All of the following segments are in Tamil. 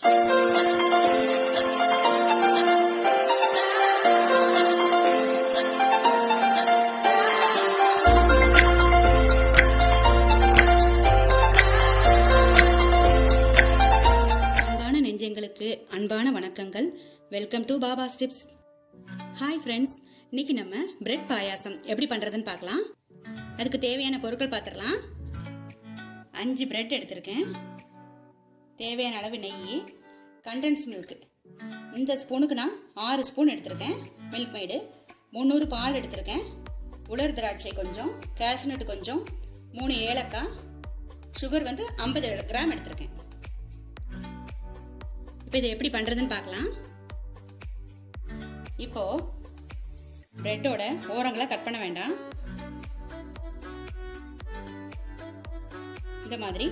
அன்பான வணக்கங்கள். வெல்கம் டு பாபாஸ் டிப்ஸ். ஹாய் ஃப்ரெண்ட்ஸ், இன்னைக்கு நம்ம பிரெட் பாயாசம் எப்படி பண்றதுன்னு பார்க்கலாம். அதுக்கு தேவையான பொருட்கள் பார்த்துடலாம். 5 பிரெட் எடுத்திருக்கேன், தேவையான அளவு நெய், கண்டென்ஸ் மில்க் இந்த ஸ்பூனுக்கு நான் 6 ஸ்பூன் எடுத்திருக்கேன், மில்க் மேடு 300 பால் எடுத்திருக்கேன், உலர் திராட்சை கொஞ்சம், கேஷ்நட் கொஞ்சம், 3 ஏலக்காய், சுகர் 50 கிராம் எடுத்திருக்கேன். இப்போ இதை எப்படி பண்றதுன்னு பார்க்கலாம். இப்போ பிரெட்டோட ஓரங்களை கட் பண்ண வேண்டாம். இந்த மாதிரி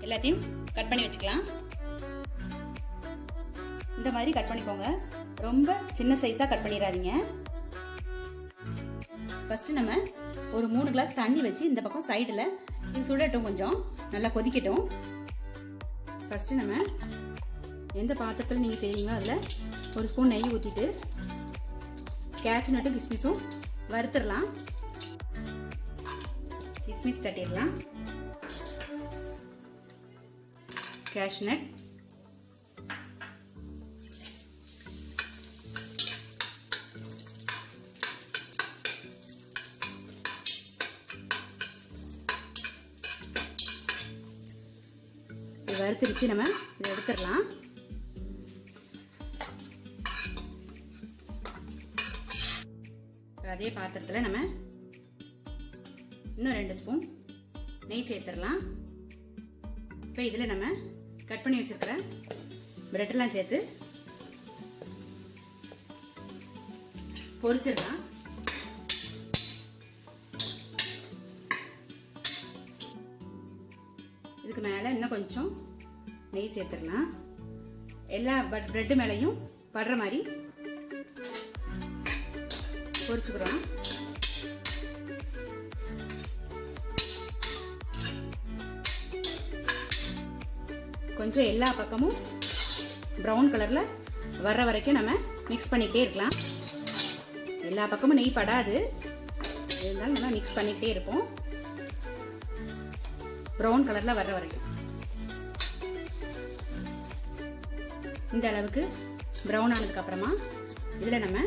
எல்லாத்தையும் கட் பண்ணி வச்சுக்கலாம். இந்த மாதிரி கட் பண்ணிக்கோங்க, ரொம்ப சின்ன சைஸா கட் பண்ணிடாதீங்க. ஃபர்ஸ்ட் நம்ம ஒரு 3 கிளாஸ் தண்ணி வச்சு இந்த பக்கம் சைடுல இது சுடட்டும், கொஞ்சம் நல்லா கொதிக்கட்டும். ஃபர்ஸ்ட் நம்ம எந்த பாத்திரத்தில் நீங்கள் செய்வீங்களோ அதில் ஒரு ஸ்பூன் நெய் ஊற்றிட்டு கேஷ்நட்டும் கிஸ்மிஸும் வறுத்துடலாம். கிஸ்மிஸ் தட்டிடலாம். கேஷ்நட், வறுத்துருச்சு, நம்ம இதை எடுத்துடலாம். அதே பாத்திரத்தில் நம்ம இன்னும் 2 ஸ்பூன் நெய் சேர்த்துடலாம். இப்போ இதில் நம்ம கட் பண்ணி வச்சிருக்கிற பிரெட்டெல்லாம் சேர்த்து பொரிச்சிடலாம். இதுக்கு மேலே இன்னும் கொஞ்சம் நெய் சேர்த்துடலாம். எல்லா பிரெட் மேலையும் படுற மாதிரி பொரிச்சுக்கிறோம். கொஞ்சம் எல்லா பக்கமும் ப்ரௌன் கலர்ல வர்ற வரைக்கும் நம்ம மிக்ஸ் பண்ணிக்கிட்டே இருக்கலாம். எல்லா பக்கமும் நெய் படாது, இருந்தாலும் நம்ம மிக்ஸ் பண்ணிக்கிட்டே இருப்போம் ப்ரௌன் கலர்ல வர்ற வரைக்கும். இந்த அளவுக்கு ப்ரௌன் ஆனதுக்கு அப்புறமா இதுல நம்ம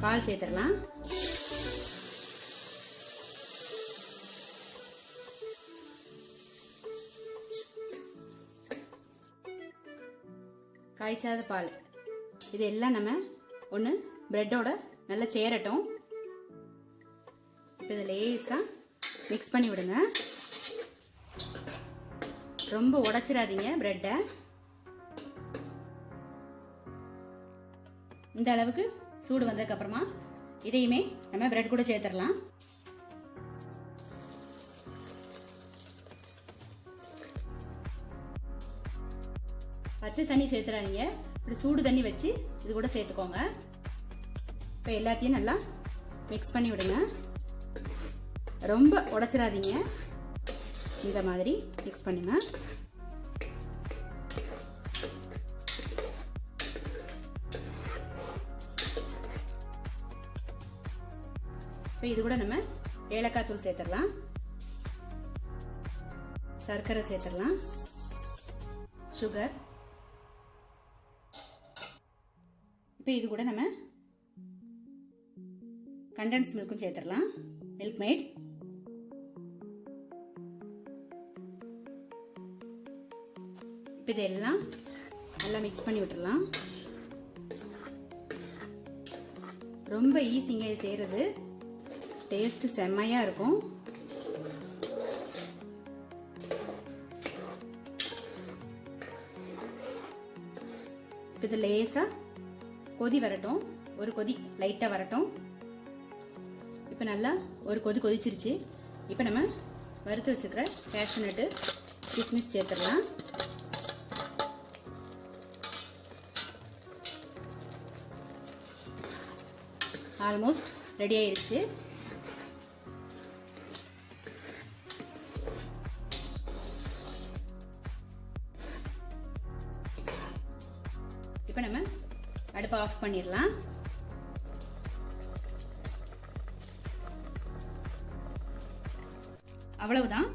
பால் சேர்த்துடலாம். காய்ச்சாத பால் இது எல்லாம் நம்ம ஒன்று பிரெட்டோட நல்லா சேரட்டும். இப்போ இதை லேசா மிக்ஸ் பண்ணி விடுங்க. ரொம்ப உடைச்சிடாதீங்க பிரெட்டை. இந்த அளவுக்கு சூடு வந்ததுக்கு அப்புறமா இதையுமே நம்ம பிரெட் கூட சேர்த்துடலாம். பச்சை தண்ணி சேர்த்துறாதீங்க, இப்படி சூடு தண்ணி வச்சு இது கூட சேர்த்துக்கோங்க. இப்போ எல்லாத்தையும் நல்லா மிக்ஸ் பண்ணி விடுங்க. ரொம்ப உடைச்சிடாதீங்க, இந்த மாதிரி மிக்ஸ் பண்ணுங்க. இப்போ இது கூட நம்ம ஏலக்காய் தூள் சேர்த்துடலாம், சர்க்கரை சேர்த்துடலாம், சுகர். இப்போ இது கூட நம்ம கண்டென்ஸ் மில்க்கும் சேர்த்துடலாம், மில்க் மேட். இப்போ இதெல்லாம் நல்லா மிக்ஸ் பண்ணி விட்டுடலாம். ரொம்ப ஈஸிங்க இது செய்யறது, டேஸ்ட் செம்மையா இருக்கும். இது லேசா கொதி வரட்டும், ஒரு கொதி லைட்டா வரட்டும். இப்ப நல்லா ஒரு கொதி கொதிச்சிருச்சு. இப்ப நம்ம வறுத்து வச்சுக்கிற கேஷ்நட் கிஸ்மிஸ் சேர்த்துடலாம். ஆல்மோஸ்ட் ரெடி ஆயிருச்சு. இப்போ நம்ம அடுப்பை ஆஃப் பண்ணிடலாம். அவ்வளவுதான்,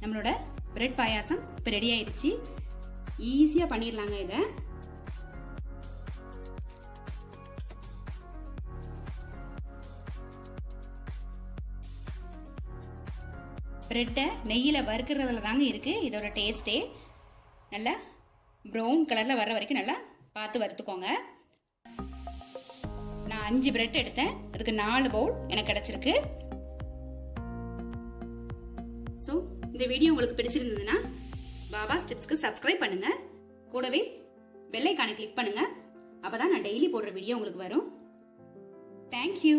நம்மளோட பிரெட் பாயாசம் இப்போ ரெடி ஆயிடுச்சு. ஈஸியாக பண்ணிடலாங்க இதை. பிரெட்டை நெய்யில் வறுக்கிறதுல தாங்க இருக்குது இதோட டேஸ்ட்டே. நல்லா ப்ரௌன் கலரில் வர்ற வரைக்கும் நல்லா பார்த்து வறுத்துக்கோங்க. நான் 5 பிரெட் எடுத்தேன், அதுக்கு 4 பவுல் எனக்கு கிடச்சிருக்கு. ஸோ இந்த வீடியோ உங்களுக்கு பிடிச்சிருந்ததுன்னா பாபாஸ் டிப்ஸ்க்கு சப்ஸ்கிரைப் பண்ணுங்க, கூடவே பெல் ஐகானை கிளிக் பண்ணுங்க. அப்பதான் நான் டெய்லி போடுற வீடியோ உங்களுக்கு வரும். தேங்க்யூ.